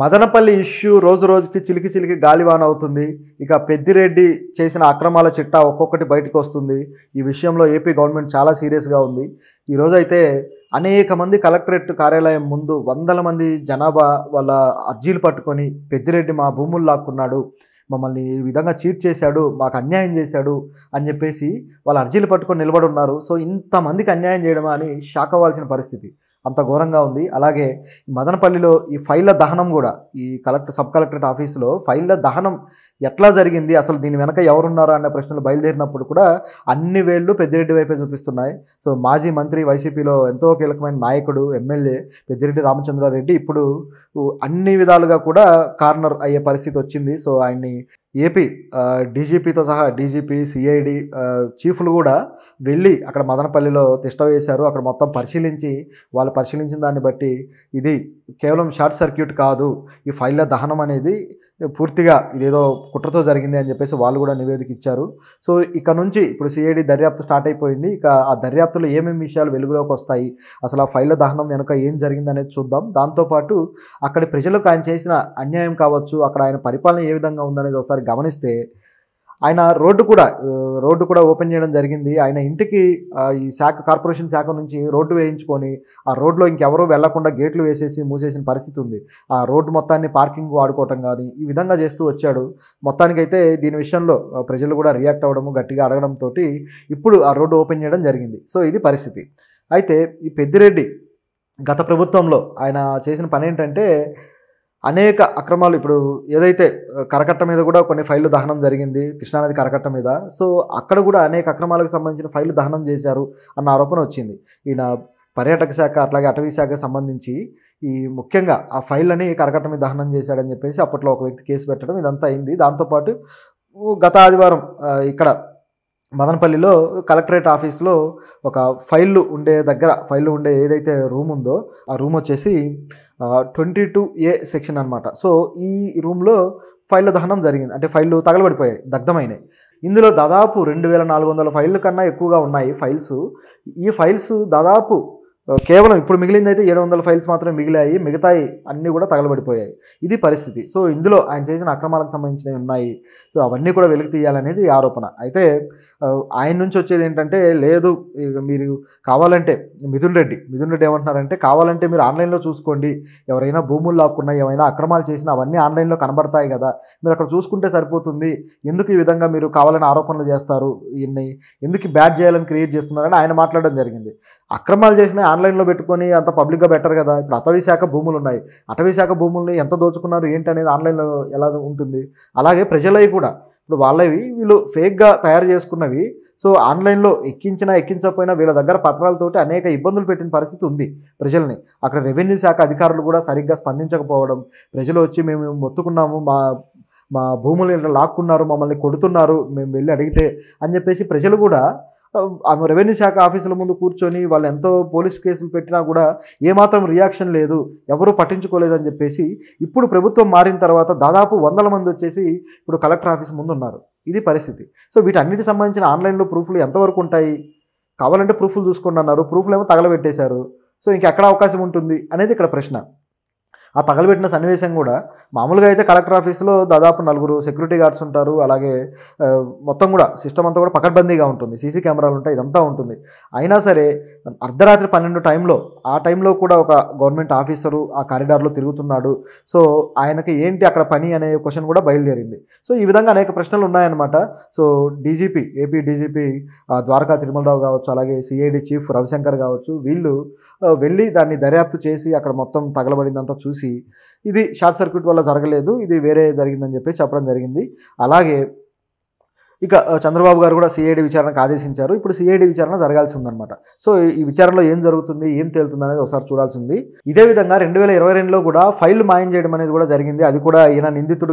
Madanapalle issue రోజు రోజుకి చిలికి చిలికి గాలివాన అవుతుంది. ఇక పెద్దిరెడ్డి చేసిన అక్రమాల చిట్టా ఒక్కొక్కటి బయటకు వస్తుంది. ఈ విషయంలో ఏపీ గవర్నమెంట్ చాలా సీరియస్గా ఉంది. ఈరోజైతే అనేక మంది కలెక్టరేట్ కార్యాలయం ముందు వందల మంది జనాభా వాళ్ళ అర్జీలు పట్టుకొని పెద్దిరెడ్డి మా భూములు లాక్కున్నాడు, మమ్మల్ని ఈ విధంగా చీట్ చేశాడు, మాకు అన్యాయం చేశాడు అని చెప్పేసి వాళ్ళ అర్జీలు పట్టుకొని నిలబడి ఉన్నారు. సో ఇంతమందికి అన్యాయం చేయడమా అని షాక్ అవ్వాల్సిన పరిస్థితి, అంత ఘోరంగా ఉంది. అలాగే మదనపల్లిలో ఈ ఫైళ్ళ దహనం కూడా, ఈ సబ్ కలెక్టరేట్ ఆఫీసులో ఫైళ్ళ దహనం ఎట్లా జరిగింది, అసలు దీని వెనక ఎవరున్నారో అనే ప్రశ్నలు బయలుదేరినప్పుడు కూడా అన్ని వేళ్ళు పెద్దిరెడ్డి వైపే చూపిస్తున్నాయి. సో మాజీ మంత్రి, వైసీపీలో ఎంతో కీలకమైన నాయకుడు, ఎమ్మెల్యే పెద్దిరెడ్డి రామచంద్రారెడ్డి ఇప్పుడు అన్ని విధాలుగా కూడా కార్నర్ అయ్యే పరిస్థితి వచ్చింది. సో ఆయన్ని ఏపీ డీజీపీతో సహా డీజీపీ, సిఐడి చీఫ్లు కూడా వెళ్ళి అక్కడ మదనపల్లిలో తిష్ట వేశారు. అక్కడ మొత్తం పరిశీలించి వాళ్ళు పరిశీలించిన దాన్ని బట్టి ఇది కేవలం షార్ట్ సర్క్యూట్ కాదు, ఈ ఫైళ్ళ దహనం అనేది పూర్తిగా ఇదేదో కుట్రతో జరిగింది అని చెప్పేసి వాళ్ళు కూడా నివేదిక ఇచ్చారు. సో ఇక నుంచి ఇప్పుడు సిఐడి దర్యాప్తు స్టార్ట్ అయిపోయింది. ఇక ఆ దర్యాప్తులో ఏమేమి విషయాలు వెలుగులోకి వస్తాయి, అసలు ఆ ఫైళ్ళ దహనం వెనుక ఏం జరిగింది అనేది చూద్దాం. దాంతోపాటు అక్కడి ప్రజలకు ఆయన చేసిన అన్యాయం కావచ్చు, అక్కడ ఆయన పరిపాలన ఏ విధంగా ఉందనేది ఒకసారి గమనిస్తే, ఆయన రోడ్డు కూడా ఓపెన్ చేయడం జరిగింది. ఆయన ఇంటికి ఈ కార్పొరేషన్ శాఖ నుంచి రోడ్డు వేయించుకొని ఆ రోడ్లో ఇంకెవరూ వెళ్లకుండా గేట్లు వేసేసి మూసేసిన పరిస్థితి ఉంది. ఆ రోడ్డు మొత్తాన్ని పార్కింగ్ వాడుకోవటం కానీ ఈ విధంగా చేస్తూ వచ్చాడు. మొత్తానికైతే దీని విషయంలో ప్రజలు కూడా రియాక్ట్ అవ్వడము, గట్టిగా అడగడంతో ఇప్పుడు ఆ రోడ్డు ఓపెన్ చేయడం జరిగింది. సో ఇది పరిస్థితి. అయితే ఈ పెద్దిరెడ్డి గత ప్రభుత్వంలో ఆయన చేసిన పని ఏంటంటే, అనేక అక్రమాలు, ఇప్పుడు ఏదైతే కరకట్ట మీద కూడా కొన్ని ఫైళ్ళు దహనం జరిగింది, కృష్ణానది కరకట్ట మీద. సో అక్కడ కూడా అనేక అక్రమాలకు సంబంధించిన ఫైళ్ళు దహనం చేశారు అన్న ఆరోపణ వచ్చింది. ఈయన పర్యాటక శాఖ అట్లాగే అటవీ శాఖకు సంబంధించి ఈ ముఖ్యంగా ఆ ఫైళ్ళని కరకట్ట మీద దహనం చేశాడని చెప్పేసి అప్పట్లో ఒక వ్యక్తి కేసు పెట్టడం ఇదంతా అయింది. దాంతోపాటు గత ఆదివారం ఇక్కడ మదనపల్లిలో కలెక్టరేట్ ఆఫీస్లో ఒక ఫైళ్ళు ఉండే ఏదైతే రూమ్ ఉందో ఆ రూమ్ వచ్చేసి 22A సెక్షన్ అనమాట. సో ఈ రూమ్లో ఫైళ్ళ దహనం జరిగింది. అంటే ఫైళ్ళు తగలబడిపోయాయి, దగ్ధమైనాయి. ఇందులో దాదాపు 2400 ఫైళ్ళ కన్నా ఎక్కువగా ఉన్నాయి ఫైల్స్. ఈ ఫైల్స్ దాదాపు కేవలం ఇప్పుడు మిగిలింది అయితే 700 ఫైల్స్ మాత్రమే మిగిలాయి, మిగతాయి అన్నీ కూడా తగలబడిపోయాయి. ఇది పరిస్థితి. సో ఇందులో ఆయన చేసిన అక్రమాలకు సంబంధించినవి ఉన్నాయి. సో అవన్నీ కూడా వెలికి తీయాలనేది ఆరోపణ. అయితే ఆయన నుంచి వచ్చేది ఏంటంటే, లేదు మీరు కావాలంటే మిథున్ రెడ్డి ఏమంటున్నారంటే, కావాలంటే మీరు ఆన్లైన్లో చూసుకోండి, ఎవరైనా భూములు లాక్కున్నా, ఏమైనా అక్రమాలు చేసినా అవన్నీ ఆన్లైన్లో కనబడతాయి కదా, మీరు అక్కడ చూసుకుంటే సరిపోతుంది, ఎందుకు ఈ విధంగా మీరు కావాలని ఆరోపణలు చేస్తారు, ఎందుకు బ్యాడ్ చేయాలని క్రియేట్ చేస్తున్నారని ఆయన మాట్లాడడం జరిగింది. అక్రమాలు చేసిన ఆన్లైన్లో పెట్టుకొని అంత పబ్లిక్గా బెటర్ కదా. ఇప్పుడు అటవీ శాఖ భూములు ఉన్నాయి, అటవీ శాఖ భూముల్ని ఎంత దోచుకున్నారు ఏంటి అనేది ఆన్లైన్లో ఎలా ఉంటుంది. అలాగే ప్రజలవి కూడా ఇప్పుడు వాళ్ళవి వీళ్ళు ఫేక్గా తయారు చేసుకున్నవి, సో ఆన్లైన్లో ఎక్కించకపోయినా వీళ్ళ దగ్గర పత్రాలతోటి అనేక ఇబ్బందులు పెట్టిన పరిస్థితి ఉంది ప్రజల్ని. అక్కడ రెవెన్యూ శాఖ అధికారులు కూడా సరిగ్గా స్పందించకపోవడం, ప్రజలు వచ్చి మేము మొత్తుకున్నాము, మా భూములు లాక్కున్నారు, మమ్మల్ని కొడుతున్నారు, మేము వెళ్ళి అడిగితే అని చెప్పేసి ప్రజలు కూడా రెవెన్యూ శాఖ ఆఫీసుల ముందు కూర్చొని వాళ్ళు ఎంతో పోలీస్ కేసులు పెట్టినా కూడా ఏమాత్రం రియాక్షన్ లేదు, ఎవరూ పట్టించుకోలేదని చెప్పేసి ఇప్పుడు ప్రభుత్వం మారిన తర్వాత దాదాపు 100 మంది వచ్చేసి ఇప్పుడు కలెక్టర్ ఆఫీస్ ముందు ఉన్నారు. ఇది పరిస్థితి. సో వీటన్నిటికి సంబంధించిన ఆన్లైన్లో ప్రూఫ్లు ఎంతవరకు ఉంటాయి, కావాలంటే ప్రూఫ్లు చూసుకోండి అన్నారు, ప్రూఫ్లు ఏమో తగలబెట్టేశారు. సో ఇంకెక్కడ అవకాశం ఉంటుంది అనేది ఇక్కడ ప్రశ్న. ఆ తగలబెట్టిన సన్నివేశం కూడా మామూలుగా అయితే కలెక్టర్ ఆఫీస్లో దాదాపు 4 సెక్యూరిటీ గార్డ్స్ ఉంటారు, అలాగే మొత్తం కూడా సిస్టమ్ అంతా కూడా పకడ్బందీగా ఉంటుంది, సీసీ కెమెరాలు ఉంటాయి, ఇదంతా ఉంటుంది. అయినా సరే అర్ధరాత్రి 12 ఆ టైంలో కూడా ఒక గవర్నమెంట్ ఆఫీసరు ఆ కారిడార్లో తిరుగుతున్నాడు. సో ఆయనకి ఏంటి అక్కడ పని అనే క్వశ్చన్ కూడా బయలుదేరింది. సో ఈ విధంగా అనేక ప్రశ్నలు ఉన్నాయన్నమాట. So AP DGP Dwaraka Tirumala Rao కావచ్చు, అలాగే సిఐడి చీఫ్ రవిశంకర్ కావచ్చు, వీళ్ళు వెళ్ళి దాన్ని దర్యాప్తు చేసి అక్కడ మొత్తం తగలబడిందంతా చూసి ఇది షార్ట్ సర్క్యూట్ వల్ల జరగలేదు, ఇది వేరే జరిగిందని చెప్పి చెప్పడం జరిగింది. అలాగే ఇక చంద్రబాబు గారు కూడా సిఐడి విచారణకు ఆదేశించారు. ఇప్పుడు సిఐడి విచారణ జరగాల్సి ఉందన్నమాట. సో ఈ విచారణలో ఏం జరుగుతుంది, ఏం తేలుతుంది అనేది ఒకసారి చూడాల్సి ఉంది. ఇదే విధంగా 2022లో కూడా ఫైల్ మాయం చేయడం అనేది కూడా జరిగింది. అది కూడా ఈయన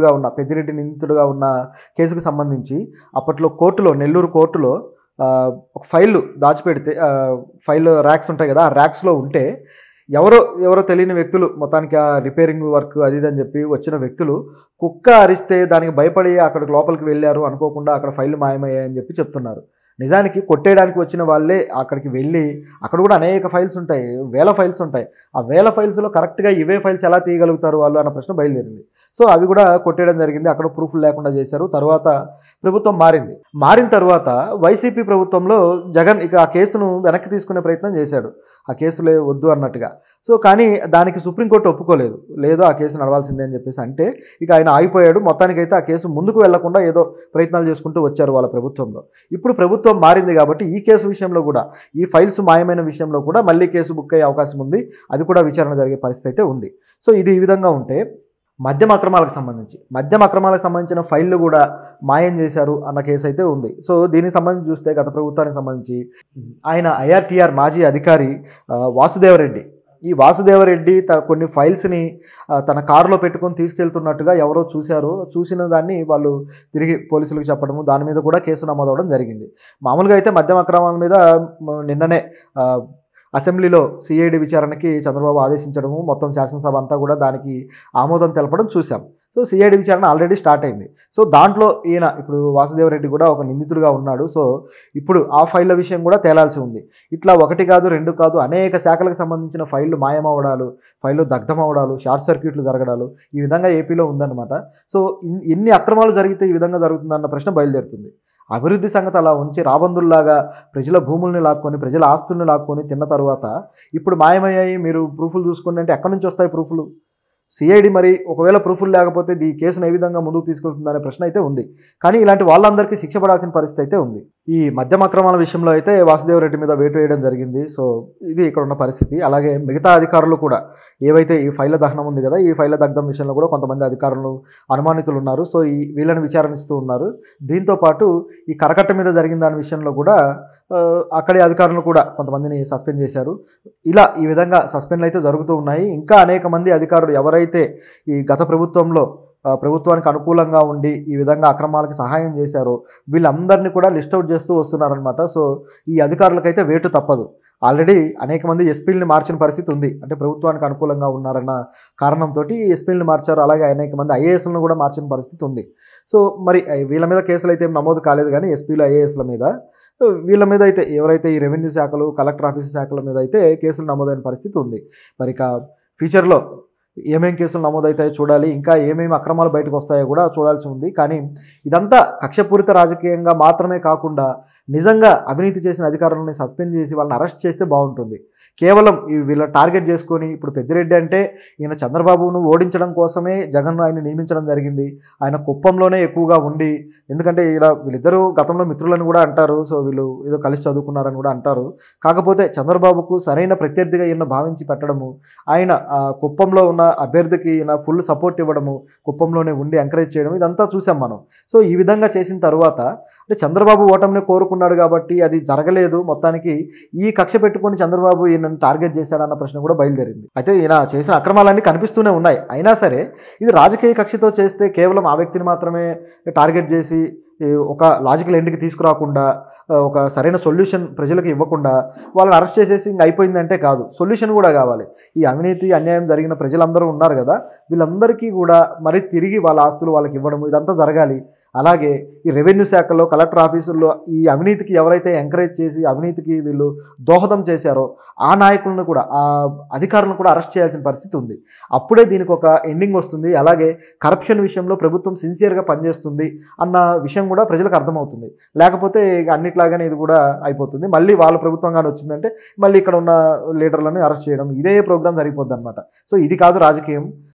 పెద్దిరెడ్డి నిందితుడుగా ఉన్న కేసుకు సంబంధించి అప్పట్లో నెల్లూరు కోర్టులో ఒక ఫైల్ దాచిపెడితే, ఫైల్ ర్యాక్స్ ఉంటాయి కదా, ఆ ర్యాక్స్లో ఉంటే ఎవరో తెలియని వ్యక్తులు, మొత్తానికి ఆ రిపేరింగ్ వర్క్ అది అని చెప్పి వచ్చిన వ్యక్తులు కుక్క అరిస్తే దానికి భయపడి అక్కడికి లోపలికి వెళ్ళారు, అనుకోకుండా అక్కడ ఫైల్ మాయమయ్యాయని చెప్పి చెప్తున్నారు. నిజానికి కొట్టేయడానికి వచ్చిన వాళ్ళే అక్కడికి వెళ్ళి అక్కడ కూడా అనేక ఫైల్స్ ఉంటాయి, వేల ఫైల్స్ ఉంటాయి. ఆ వేల ఫైల్స్లో కరెక్ట్గా ఇవే ఫైల్స్ ఎలా తీయగలుగుతారు వాళ్ళు అన్న ప్రశ్న బయలుదేరింది. సో అవి కూడా కొట్టేయడం జరిగింది. అక్కడ ప్రూఫ్లు లేకుండా చేశారు. తర్వాత ప్రభుత్వం మారిన తర్వాత వైసీపీ ప్రభుత్వంలో జగన్ ఇక ఆ కేసును వెనక్కి తీసుకునే ప్రయత్నం చేశాడు, ఆ కేసులే వద్దు అన్నట్టుగా. సో కానీ దానికి సుప్రీంకోర్టు ఒప్పుకోలేదు. లేదు ఆ కేసు నడవాల్సిందే అని చెప్పేసి అంటే ఇక ఆయన ఆగిపోయాడు. మొత్తానికైతే ఆ కేసు ముందుకు వెళ్లకుండా ఏదో ప్రయత్నాలు చేసుకుంటూ వచ్చారు వాళ్ళ ప్రభుత్వంలో. ఇప్పుడు ప్రభుత్వం మారింది కాబట్టి ఈ కేసు విషయంలో కూడా, ఈ ఫైల్స్ మాయమైన విషయంలో కూడా మళ్ళీ కేసు బుక్ అయ్యే అవకాశం ఉంది. అది కూడా విచారణ జరిగే పరిస్థితి అయితే ఉంది. సో ఇది ఈ విధంగా ఉంటే మద్యం అక్రమాలకు సంబంధించిన ఫైళ్లు కూడా మాయం చేశారు అన్న కేసు అయితే ఉంది. సో దీనికి సంబంధించి చూస్తే గత ప్రభుత్వానికి సంబంధించి ఆయన ఐఆర్టీఆర్ మాజీ అధికారి వాసుదేవరెడ్డి, ఈ వాసుదేవరెడ్డి కొన్ని ఫైల్స్ని తన కారులో పెట్టుకొని తీసుకెళ్తున్నట్టుగా ఎవరో చూసిన దాన్ని వాళ్ళు తిరిగి పోలీసులకు చెప్పడము, దాని మీద కూడా కేసు నమోదవడం జరిగింది. మామూలుగా అయితే మద్యం అక్రమాల మీద నిన్ననే అసెంబ్లీలో సిఐడి విచారణకి చంద్రబాబు ఆదేశించడము, మొత్తం శాసనసభ అంతా కూడా దానికి ఆమోదం తెలపడం చూసాం. సో సిఐడి విచారణ ఆల్రెడీ స్టార్ట్ అయింది. సో దాంట్లో ఈయన ఇప్పుడు వాసుదేవరెడ్డి కూడా ఒక నిందితుడిగా ఉన్నాడు. సో ఇప్పుడు ఆ ఫైళ్ళ విషయం కూడా తేలాల్సి ఉంది. ఇట్లా 1 కాదు 2 కాదు అనేక శాఖలకు సంబంధించిన ఫైళ్ళు మాయమవడాలు, ఫైళ్ళు దగ్ధమవడాలు, షార్ట్ సర్క్యూట్లు జరగడాలు ఈ విధంగా ఏపీలో ఉందన్నమాట. సో ఎన్ని అక్రమాలు జరిగితే ఈ విధంగా జరుగుతుందన్న ప్రశ్న బయలుదేరుతుంది. అభివృద్ధి సంగతి అలా ఉంచి రాబందుల్లాగా ప్రజల భూముల్ని లాక్కొని, ప్రజల ఆస్తుల్ని లాక్కొని తిన్న తర్వాత ఇప్పుడు మాయమయ్యాయి, మీరు ప్రూఫ్లు చూసుకోండి అంటే ఎక్కడి నుంచి వస్తాయి ప్రూఫ్లు? సిఐడి మరి ఒకవేళ ప్రూఫ్లు లేకపోతే ఈ కేసును ఏ విధంగా ముందుకు తీసుకెళ్తుందనే ప్రశ్న అయితే ఉంది. కానీ ఇలాంటి వాళ్ళందరికీ శిక్ష పడాల్సిన పరిస్థితి అయితే ఉంది. ఈ మద్యం అక్రమాల విషయంలో అయితే వాసుదేవరెడ్డి మీద వేటు వేయడం జరిగింది. సో ఇది ఇక్కడ ఉన్న పరిస్థితి. అలాగే మిగతా అధికారులు కూడా ఏవైతే ఈ ఫైళ్ళ దహనం ఉంది కదా, ఈ ఫైళ్ళ దగ్ధం విషయంలో కూడా కొంతమంది అధికారులు అనుమానితులు ఉన్నారు. సో వీళ్ళని విచారణిస్తూ ఉన్నారు. దీంతోపాటు ఈ కరకట్ట మీద జరిగిన దాని విషయంలో కూడా అక్కడి అధికారులు కూడా కొంతమందిని సస్పెండ్ చేశారు. ఇలా ఈ విధంగా సస్పెండ్లు అయితే జరుగుతూ ఉన్నాయి. ఇంకా అనేక మంది అధికారులు ఎవరైతే ఈ గత ప్రభుత్వంలో ప్రభుత్వానికి అనుకూలంగా ఉండి ఈ విధంగా అక్రమాలకు సహాయం చేశారో వీళ్ళందరినీ కూడా లిస్ట్ అవుట్ చేస్తూ వస్తున్నారనమాట. సో ఈ అధికారులకైతే వేటు తప్పదు. ఆల్రెడీ అనేక మంది ఎస్పీలని మార్చిన పరిస్థితి ఉంది. అంటే ప్రభుత్వానికి అనుకూలంగా ఉన్నారన్న కారణంతో ఎస్పీలని మార్చారు. అలాగే అనేక మంది ఐఏఎస్లను కూడా మార్చిన పరిస్థితి ఉంది. సో మరి వీళ్ళ మీద కేసులు అయితే నమోదు కాలేదు, కానీ ఎస్పీలు ఐఏఎస్ల మీద, వీళ్ళ మీద అయితే ఎవరైతే ఈ రెవెన్యూ శాఖలు, కలెక్టర్ ఆఫీసు శాఖల మీద అయితే కేసులు నమోదైన పరిస్థితి ఉంది. మరి ఇక ఫ్యూచర్లో ఏమేం కేసులు నమోదవుతాయో చూడాలి. ఇంకా ఏమేమి అక్రమాలు బయటకు వస్తాయో కూడా చూడాల్సి ఉంది. కానీ ఇదంతా కక్షపూరిత రాజకీయంగా మాత్రమే కాకుండా నిజంగా అవినీతి చేసిన అధికారులని సస్పెండ్ చేసి వాళ్ళని అరెస్ట్ చేస్తే బాగుంటుంది. కేవలం వీళ్ళ టార్గెట్ చేసుకొని ఇప్పుడు పెద్దిరెడ్డి అంటే ఈయన చంద్రబాబును ఓడించడం కోసమే జగన్ ఆయన నియమించడం జరిగింది. ఆయన కుప్పంలోనే ఎక్కువగా ఉండి, ఎందుకంటే ఇలా వీళ్ళిద్దరూ గతంలో మిత్రులను కూడా అంటారు. సో వీళ్ళు ఏదో కలిసి చదువుకున్నారని కూడా అంటారు. కాకపోతే చంద్రబాబుకు సరైన ప్రత్యర్థిగా ఈయన భావించి పెట్టడము, ఆయన కుప్పంలో ఉన్న అభ్యర్థికి ఈయన ఫుల్ సపోర్ట్ ఇవ్వడము, కుప్పంలోనే ఉండి ఎంకరేజ్ చేయడం, ఇదంతా చూసాం మనం. సో ఈ విధంగా చేసిన తర్వాత అంటే చంద్రబాబు ఓటమిని కోరుకున్నాడు కాబట్టి అది జరగలేదు. మొత్తానికి ఈ కక్ష పెట్టుకొని చంద్రబాబు ఈయనను టార్గెట్ చేశాడన్న ప్రశ్న కూడా బయలుదేరింది. అయితే ఈయన చేసిన అక్రమాలన్నీ కనిపిస్తూనే ఉన్నాయి. అయినా సరే ఇది రాజకీయ కక్షతో చేస్తే కేవలం ఆ వ్యక్తిని మాత్రమే టార్గెట్ చేసి ఒక లాజికల్ ఎండ్కి తీసుకురాకుండా, ఒక సరైన సొల్యూషన్ ప్రజలకు ఇవ్వకుండా వాళ్ళని అరెస్ట్ చేసేసి ఇంక అయిపోయిందంటే కాదు, సొల్యూషన్ కూడా కావాలి. ఈ అవినీతి అన్యాయం జరిగిన ప్రజలందరూ ఉన్నారు కదా, వీళ్ళందరికీ కూడా మరి తిరిగి వాళ్ళ ఆస్తులు వాళ్ళకి ఇవ్వడము ఇదంతా జరగాలి. అలాగే ఈ రెవెన్యూ శాఖలో, కలెక్టర్ ఆఫీసుల్లో ఈ అవినీతికి ఎవరైతే ఎంకరేజ్ చేసి అవినీతికి వీళ్ళు దోహదం చేశారో ఆ నాయకులను కూడా, ఆ అధికారులను కూడా అరెస్ట్ చేయాల్సిన పరిస్థితి ఉంది. అప్పుడే దీనికి ఒక ఎండింగ్ వస్తుంది. అలాగే కరప్షన్ విషయంలో ప్రభుత్వం సిన్సియర్గా పనిచేస్తుంది అన్న విషయం కూడా ప్రజలకు అర్థమవుతుంది. లేకపోతే అన్నిట్లాగానే ఇది కూడా అయిపోతుంది. మళ్ళీ వాళ్ళ ప్రభుత్వంగానే వచ్చిందంటే మళ్ళీ ఇక్కడ ఉన్న లీడర్లను అరెస్ట్ చేయడం, ఇదే ప్రోగ్రామ్ సరిపోద్ది అనమాట. సో ఇది కాదు రాజకీయం.